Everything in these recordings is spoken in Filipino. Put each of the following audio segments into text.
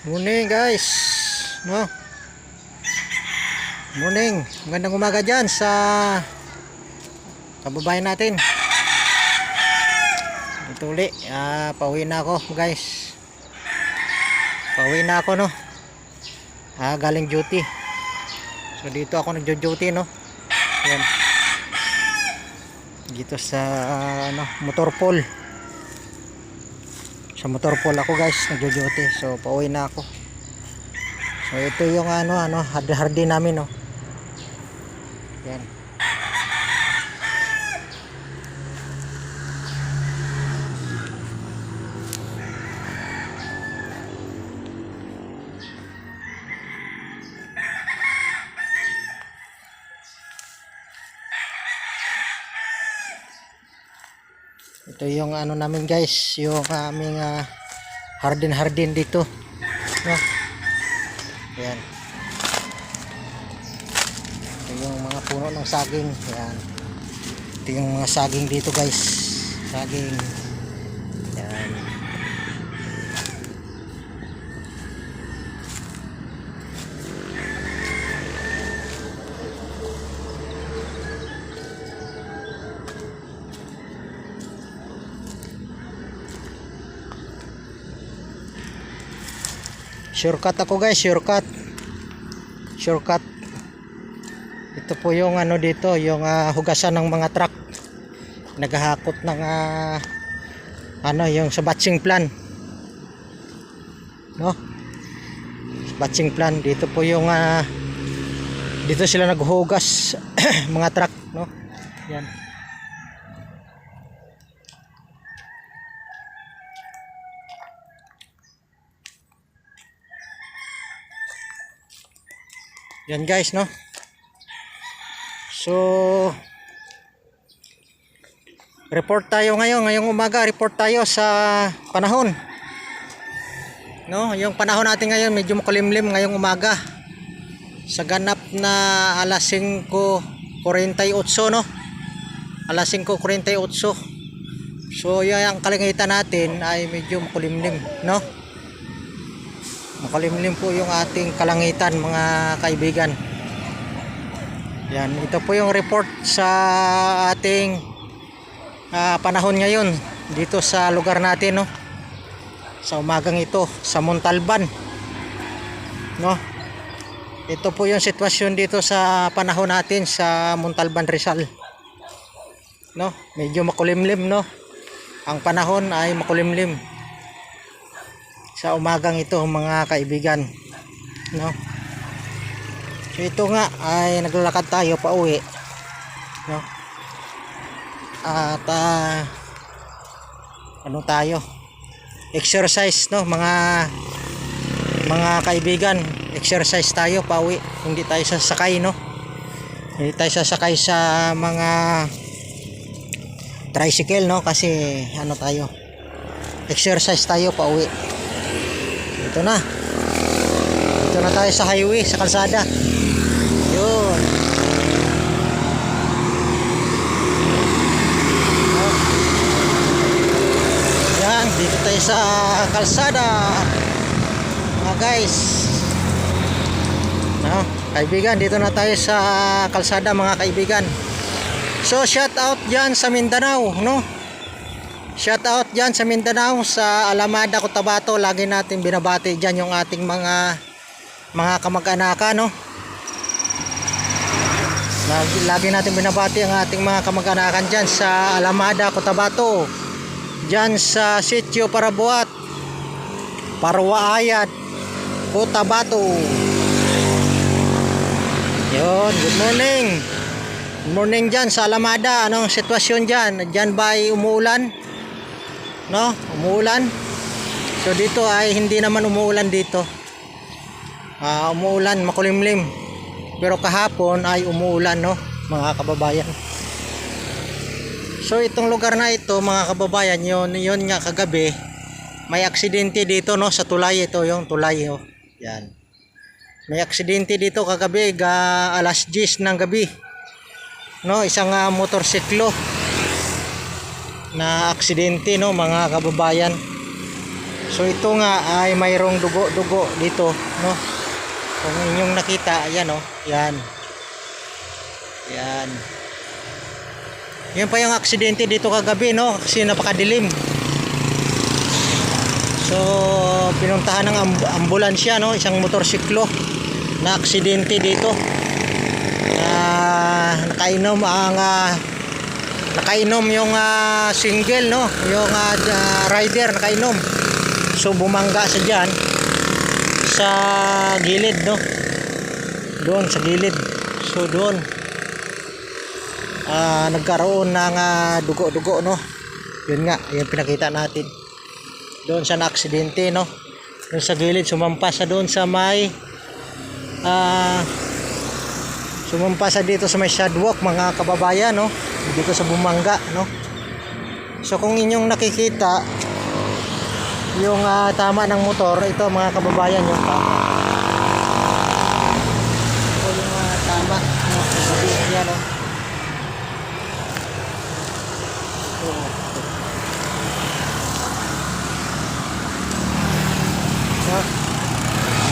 Morning guys, no? Morning, magandang umaga dyan sa kababayan natin. Ito uli, pauwi na ako guys. Pauwi na ako, no? Galing duty. So dito ako nagjo-duty, no? Yan. Dito sa Motorpool. Sa Motorpool ako guys, nagjo-duty. So pauwi na ako. So ito yung hardy namin, no. Yan. Ito yung namin guys, yung aming hardin dito, no? Yan. Ito yung mga puno ng saging. Yan. Ito yung mga saging dito guys. Saging. Yan. Shortcut ako guys, shortcut. Ito po yung dito, yung hugasan ng mga truck. Naghahakot ng yung sa batching plan. No? Sa batching plan dito po yung dito sila naghuhugas mga truck, no? Yan. Yan guys, no? So report tayo ngayong umaga, report tayo sa panahon. No, yung panahon natin ngayon medyo makulimlim ngayong umaga. Sa ganap na alas 5:48, no? Alas 5:48. So yung kalangitan natin ay medyo makulimlim, no? Makulimlim po yung ating kalangitan, mga kaibigan. Yan, ito po yung report sa ating panahon ngayon dito sa lugar natin, no? Sa umagang ito sa Montalban, no? Ito po yung sitwasyon dito sa panahon natin sa Montalban, Rizal, no? Medyo makulimlim, no? Ang panahon ay makulimlim sa umagang ito, mga kaibigan, no? So ito nga ay naglalakad tayo pa uwi, no? At tayo exercise, no, mga kaibigan, exercise tayo pa uwi. Hindi tayo sasakay, no? Hindi tayo sasakay sa mga tricycle, no? Kasi tayo exercise tayo pa uwi. Ito na tayo sa highway, sa kalsada. Yun. Yan, dito tayo sa kalsada, mga guys. Kaibigan, dito na tayo sa kalsada, mga kaibigan. So shout out dyan sa Mindanao, no? Shout out dyan sa Mindanao, sa Alamada, Cotabato. Lagi natin binabati dyan yung ating mga kamag-anakan, no? Lagi natin binabati ang ating mga kamag-anakan dyan sa Alamada, Cotabato, dyan sa Sitio Parabuat, Parwaayat, Cotabato. Yun, good morning. Good morning dyan sa Alamada. Anong sitwasyon dyan? Dyan ba ay umuulan? No, umuulan. So dito ay hindi naman umuulan dito. Umuulan, makulimlim. Pero kahapon ay umuulan, no, mga kababayan. So itong lugar na ito, mga kababayan, yun nga kagabi, may aksidente dito, no, sa tulay. Ito yung tulay, oh. Yan. May aksidente dito kagabi, alas 10 ng gabi. No, isang motorsiklo na aksidente, no, mga kababayan. So ito nga ay mayroong dugo-dugo dito, no? Kung inyong nakita, ayan oh, yan. Yan. Yan pa yung aksidente dito kagabi, no? Kasi napakadilim. So pinuntahan ng ambulansya, no? Isang motorsiklo na aksidente dito. Nakainom yung single, no? Yung rider nakainom. So bumangga sa diyan sa gilid, no? Doon sa gilid. So doon nagkaroon ng dugo-dugo, no? Yun nga, yung pinakita natin. Doon sa na-aksidente, no? Doon sa gilid, sumampas sa doon sa may sumampas sa dito sa may sidewalk, mga kababayan, no? Dito sa bumangga, no? So kung inyong nakikita yung tama ng motor, ito mga kababayan, yung tama. Ito yung tama, no? Yan, no?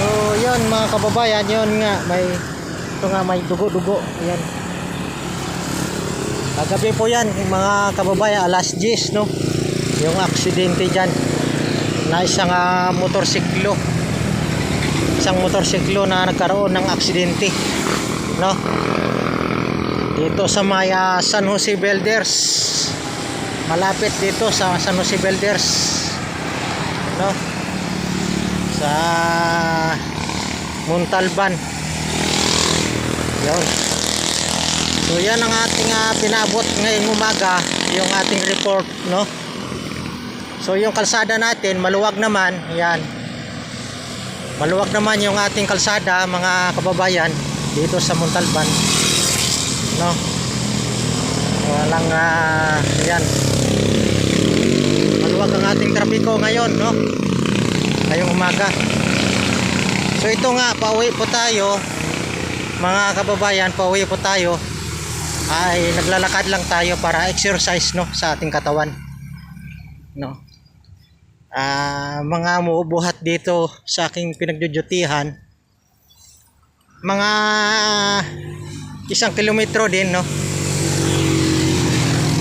So yun mga kababayan, yun nga, ito nga may dugo-dugo. Ayan. Kagabi po yan mga kababayan, alas 10, no? Yung aksidente dyan na isang motorsiklo na nagkaroon ng aksidente, no? Dito sa may San Jose Builders, malapit dito sa San Jose Builders, no? Sa Montalban. Yun. So yan ang ating pinabot ngayong umaga, yung ating report, no? So yung kalsada natin maluwag naman, yan. Maluwag naman yung ating kalsada mga kababayan dito sa Montalban, no? Walang yan. Maluwag ang ating trapiko ngayon, no? Ngayong umaga. So ito nga, pauwi po tayo mga kababayan, pauwi po tayo, ay naglalakad lang tayo para exercise, no, sa ating katawan, no? Mga umuubuhat dito sa aking pinagdudutihan, mga 1 kilometro din, no?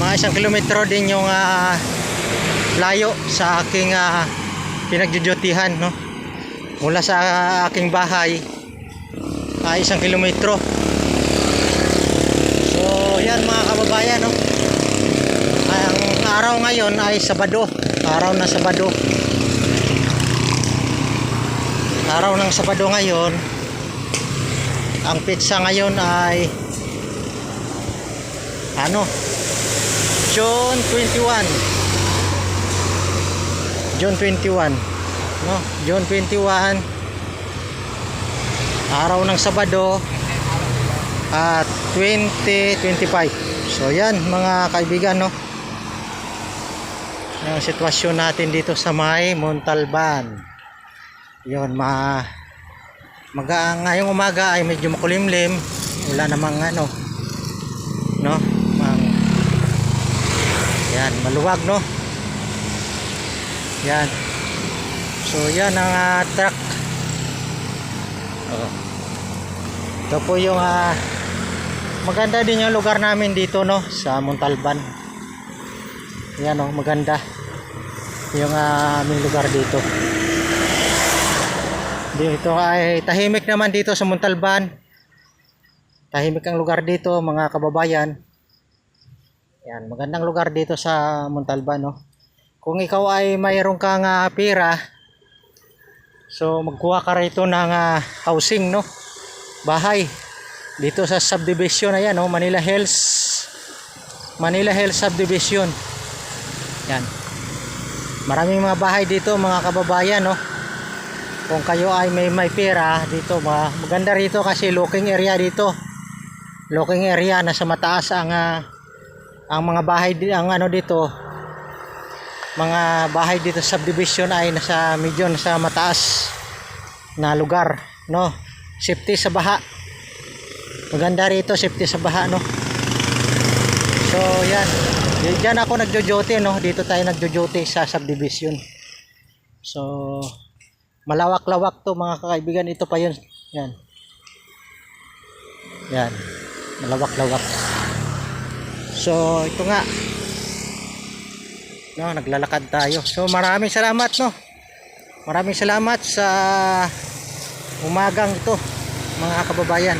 Mga 1 kilometro din yung layo sa aking pinagdudutihan, no? Mula sa aking bahay 1 kilometro. So yan mga kababayan, no? Ang araw ngayon ay Sabado, araw ng Sabado. Araw ng Sabado ngayon. Ang petsa ngayon ay June 21. June 21, no? June 21, araw ng Sabado at 2025. So yan mga kaibigan, no? Yung sitwasyon natin dito sa may Montalban. Yun, ngayong umaga ay medyo makulimlim, wala namang no? Yan, maluwag, no? Yan. So yan ang truck. Ito po yung maganda din yung lugar namin dito, no, sa Montalban. Yan, maganda yung aming lugar dito. Dito ay tahimik naman dito sa Montalban. Tahimik ang lugar dito mga kababayan. Yan, magandang lugar dito sa Montalban, no? Kung ikaw ay mayroon kang pera, so magkuha ka rito ng housing, no? Bahay dito sa subdivision, ayan, no? Manila Hills subdivision. Yan. Maraming mga bahay dito mga kababayan, no? Kung kayo ay may pera dito, maganda rito kasi looking area dito. Looking area, nasa mataas ang mga bahay, ang dito, mga bahay dito sa subdivision ay nasa medyo nasa mataas na lugar, no? Safety sa baha. Maganda rito, safety sa baha, no? So yan, diyan ako nagjo-duty, no? Dito tayo nagjo-duty sa subdivision. So malawak-lawak to mga kaibigan. Ito pa yun. Yan. Yan. Malawak-lawak. So ito nga. No, naglalakad tayo. So maraming salamat, no. Maraming salamat sa umagang ito mga kababayan.